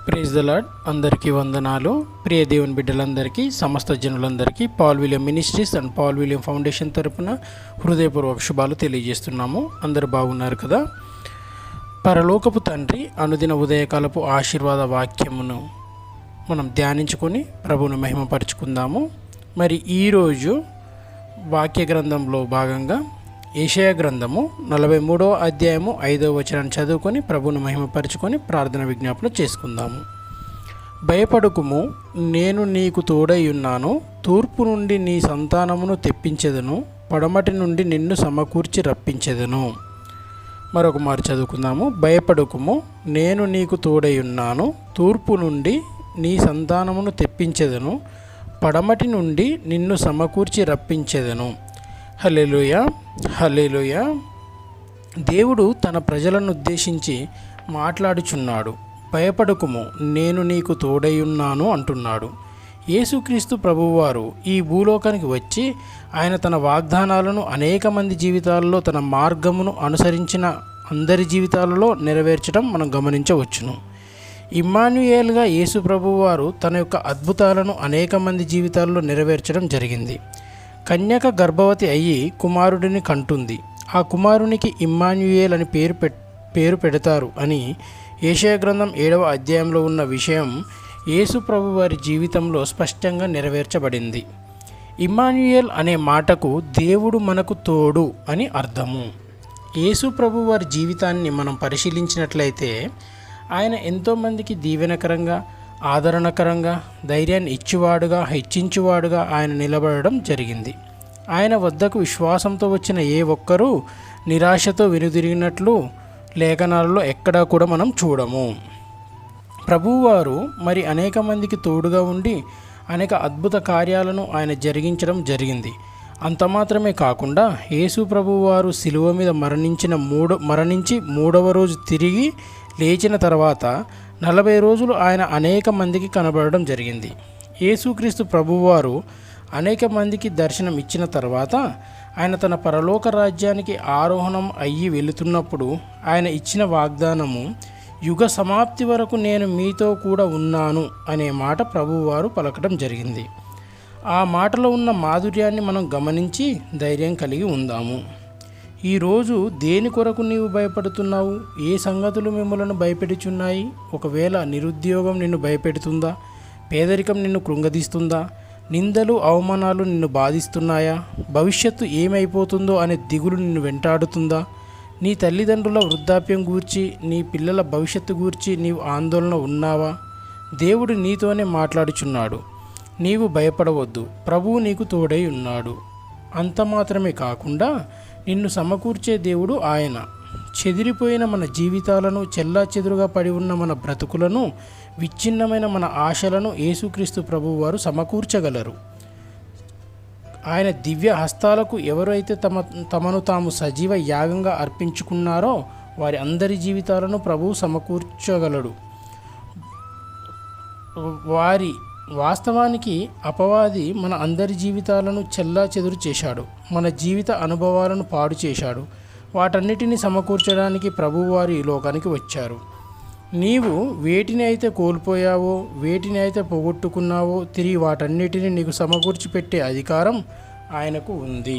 Praise the lord. అందరికీ వందనాలు. ప్రియ దేవుని బిడ్డలందరికీ, సమస్త జనులందరికీ Paul William ministries and Paul William foundation తరపున హృదయపూర్వక శుభాలు తెలియజేస్తున్నాము. అందరు బాగున్నారు కదా? పరలోకపు తండ్రి అనుదిన ఉదయకాలపు ఆశీర్వాద వాక్యమును మనం ధ్యానించుకొని ప్రభువును మహిమపరుచుకుందాము. మరి ఈరోజు వాక్య గ్రంథంలో భాగంగా యెషయా గ్రంథము 43వ అధ్యాయము 5వ వచనాన్ని చదువుకొని ప్రభువును మహిమపరుచుకొని ప్రార్థన విజ్ఞాపన చేసుకుందాము. భయపడకుము, నేను నీకు తోడై ఉన్నాను. తూర్పు నుండి నీ సంతానమును తెప్పించెదను, పడమటి నుండి నిన్ను సమకూర్చి రప్పించెదను. మరొక మారు చదువుకుందాము. భయపడకుము, నేను నీకు తోడై ఉన్నాను. తూర్పు నుండి నీ సంతానమును తెప్పించెదను, పడమటి నుండి నిన్ను సమకూర్చి రప్పించెదను. హల్లెలూయా, హల్లెలూయా. దేవుడు తన ప్రజలను ఉద్దేశించి మాట్లాడుచున్నాడు. భయపడకుము, నేను నీకు తోడైయున్నాను అంటున్నాడు. యేసుక్రీస్తు ప్రభువారు ఈ భూలోకానికి వచ్చి ఆయన తన వాగ్దానాలను అనేక మంది జీవితాలలో, తన మార్గమును అనుసరించిన అందరి జీవితాలలో నెరవేర్చడం మనం గమనించవచ్చును. ఇమ్మానుయేల్గా యేసు ప్రభువారు తన యొక్క అద్భుతాలను అనేక మంది జీవితాల్లో నెరవేర్చడం జరిగింది. కన్యక గర్భవతి అయ్యి కుమారుడిని కంటుంది. ఆ కుమారునికి ఇమ్మానుయేల్ అని పేరు పెడతారు అని యెషయా గ్రంథం 7వ అధ్యాయంలో ఉన్న విషయం యేసు ప్రభు వారి జీవితంలో స్పష్టంగా నెరవేర్చబడింది. ఇమ్మానుయేల్ అనే మాటకు దేవుడు మనకు తోడు అని అర్థము. యేసు ప్రభు వారి జీవితాన్ని మనం పరిశీలించినట్లయితే ఆయన ఎంతోమందికి దీవెనకరంగా, ఆదరణకరంగా, ధైర్యాన్ని ఇచ్చేవాడుగా, హెచ్చించువాడుగా ఆయన నిలబడడం జరిగింది. ఆయన వద్దకు విశ్వాసంతో వచ్చిన ఏ ఒక్కరూ నిరాశతో వెనుదిరిగినట్లు లేఖనాలలో ఎక్కడా కూడా మనం చూడము. ప్రభువువారు మరి అనేక మందికి తోడుగా ఉండి అనేక అద్భుత కార్యాలను ఆయన జరిగించడం జరిగింది. అంత మాత్రమే కాకుండా యేసు ప్రభువారు శిలువ మీద మరణించి మూడవ రోజు తిరిగి లేచిన తర్వాత 40 రోజులు ఆయన అనేక మందికి కనబడడం జరిగింది. యేసుక్రీస్తు ప్రభువారు అనేక మందికి దర్శనం ఇచ్చిన తర్వాత ఆయన తన పరలోక రాజ్యానికి ఆరోహణం అయ్యి వెళుతున్నప్పుడు ఆయన ఇచ్చిన వాగ్దానము, యుగ సమాప్తి వరకు నేను మీతో కూడా ఉన్నాను అనే మాట ప్రభువారు పలకడం జరిగింది. ఆ మాటలో ఉన్న మాధుర్యాన్ని మనం గమనించి ధైర్యం కలిగి ఉందాము. ఈరోజు దేని కొరకు నీవు భయపడుతున్నావు? ఏ సంగతులు మిమ్మలను భయపెడుచున్నాయి? ఒకవేళ నిరుద్యోగం నిన్ను భయపెడుతుందా? పేదరికం నిన్ను కృంగదీస్తుందా? నిందలు, అవమానాలు నిన్ను బాధిస్తున్నాయా? భవిష్యత్తు ఏమైపోతుందో అనే దిగులు నిన్ను వెంటాడుతుందా? నీ తల్లిదండ్రుల వృద్ధాప్యం గూర్చి, నీ పిల్లల భవిష్యత్తు గూర్చి నీవు ఆందోళన ఉన్నావా? దేవుడు నీతోనే మాట్లాడుచున్నాడు. నీవు భయపడవద్దు, ప్రభువు నీకు తోడై ఉన్నాడు. అంత మాత్రమే కాకుండా నిన్ను సమకూర్చే దేవుడు ఆయన. చెదిరిపోయిన మన జీవితాలను, చెల్లాచెదురుగా పడి ఉన్న మన బ్రతుకులను, విచ్ఛిన్నమైన మన ఆశలను యేసుక్రీస్తు ప్రభువు వారు సమకూర్చగలరు. ఆయన దివ్య హస్తాలకు ఎవరైతే తమను తాము సజీవ యాగంగా అర్పించుకున్నారో వారి అందరి జీవితాలను ప్రభువు సమకూర్చగలడు. వాస్తవానికి అపవాది మన అందరి జీవితాలను చెల్లాచెదురు చేశాడు. మన జీవిత అనుభవాలను పాడు చేశాడు. వాటన్నిటిని సమకూర్చడానికి ప్రభువారు ఈ లోకానికి వచ్చారు. నీవు వేటిని అయితే కోల్పోయావో, వేటిని అయితే పోగొట్టుకున్నావో, తిరిగి వాటన్నిటిని నీకు సమకూర్చి పెట్టే అధికారం ఆయనకు ఉంది.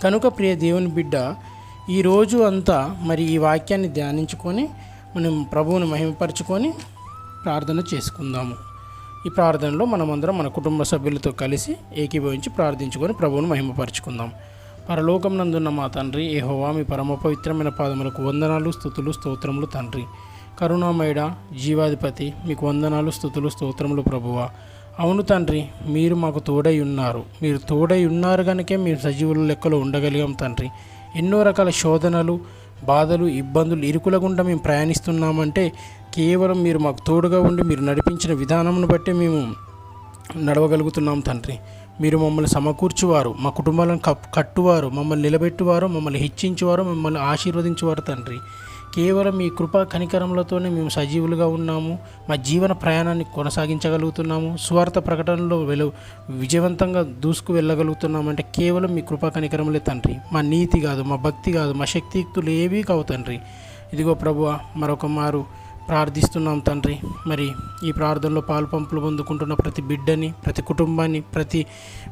కనుక ప్రియ దేవుని బిడ్డ, ఈరోజు అంతా మరి ఈ వాక్యాన్ని ధ్యానించుకొని మనం ప్రభువుని మహిమపరచుకొని ప్రార్థన చేసుకుందాము. ఈ ప్రార్థనలో మనమందరం మన కుటుంబ సభ్యులతో కలిసి ఏకీభవించి ప్రార్థించుకొని ప్రభువును మహిమపరచుకుందాం. పరలోకం నందున్న మా తండ్రి యెహోవా, మీ పరమ పవిత్రమైన పాదములకు వందనాలు, స్తుతులు, స్తోత్రములు తండ్రి. కరుణామయుడ, జీవాధిపతి, మీకు వందనాలు, స్తుతులు, స్తోత్రములు ప్రభువా. అవును తండ్రి, మీరు మాకు తోడై ఉన్నారు. మీరు తోడై ఉన్నారు కనుకే మీరు సజీవుల లెక్కలో ఉండగలిగాం తండ్రి. ఎన్నో రకాల శోధనలు, బాధలు, ఇబ్బందులు, ఇరుకుల గుండా మేము ప్రయాణిస్తున్నామంటే కేవలం మీరు మాకు తోడుగా ఉండి మీరు నడిపించిన విధానమును బట్టి మేము నడవగలుగుతున్నాం తండ్రి. మీరు మమ్మల్ని సమకూర్చువారు, మా కుటుంబాలను కట్టువారు, మమ్మల్ని నిలబెట్టువారు, మమ్మల్ని హెచ్చించువారు, మమ్మల్ని ఆశీర్వదించువారు తండ్రి. కేవలం మీ కృపా కనికరములతోనే మేము సజీవులుగా ఉన్నాము. మా జీవన ప్రయాణాన్ని కొనసాగించగలుగుతున్నాము. స్వార్థ ప్రకటనలో విజయవంతంగా దూసుకు వెళ్ళగలుగుతున్నామంటే కేవలం మీ కృపా కనికరములే తండ్రి. మా నీతి కాదు, మా భక్తి కాదు, మా శక్తియుక్తులు ఏవీ కావు తండ్రి. ఇదిగో ప్రభువా, మరొక మారు ప్రార్థిస్తున్నాం తండ్రి. మరి ఈ ప్రార్థనలో పాలు పంపులు పొందుకుంటున్న ప్రతి బిడ్డని, ప్రతి కుటుంబాన్ని,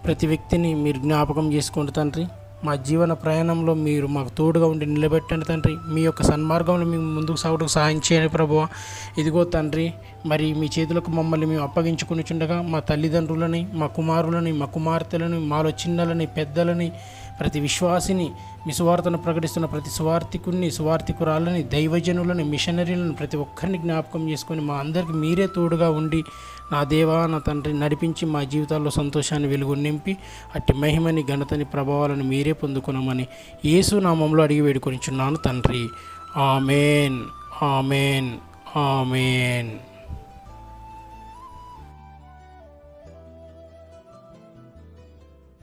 ప్రతి వ్యక్తిని మీరు జ్ఞాపకం చేసుకోండి తండ్రి. మా జీవన ప్రయాణంలో మీరు మాకు తోడుగా ఉండి నిలబెట్టండి తండ్రి. మీ యొక్క సన్మార్గంలో మేము ముందుకు సాగుటకు సహాయం చేయండి ప్రభువా. ఇదిగో తండ్రి, మరి మీ చేతులకు మమ్మల్ని మేము అప్పగించుకునిచుండగా మా తల్లిదండ్రులని, మా కుమారులని, మా కుమార్తెలని, మాలో చిన్నలని, పెద్దలని, ప్రతి విశ్వాసిని, మీ సువార్తను ప్రకటిస్తున్న ప్రతి సువార్థికుని, సువార్థికురాలని, దైవజనులని, మిషనరీలను ప్రతి ఒక్కరిని జ్ఞాపకం చేసుకొని మా అందరికి మీరే తోడుగా ఉండి నా దేవా, నా తండ్రి నడిపించి మా జీవితాల్లో సంతోషాన్ని వెలుగు నింపి అట్టి మహిమని, ఘనతని, ప్రభావాలను మీరే పొందుకున్నామని యేసు నామంలో అడిగి వేడుకొనిచున్నాను తండ్రి. ఆమేన్, ఆమేన్, ఆమేన్.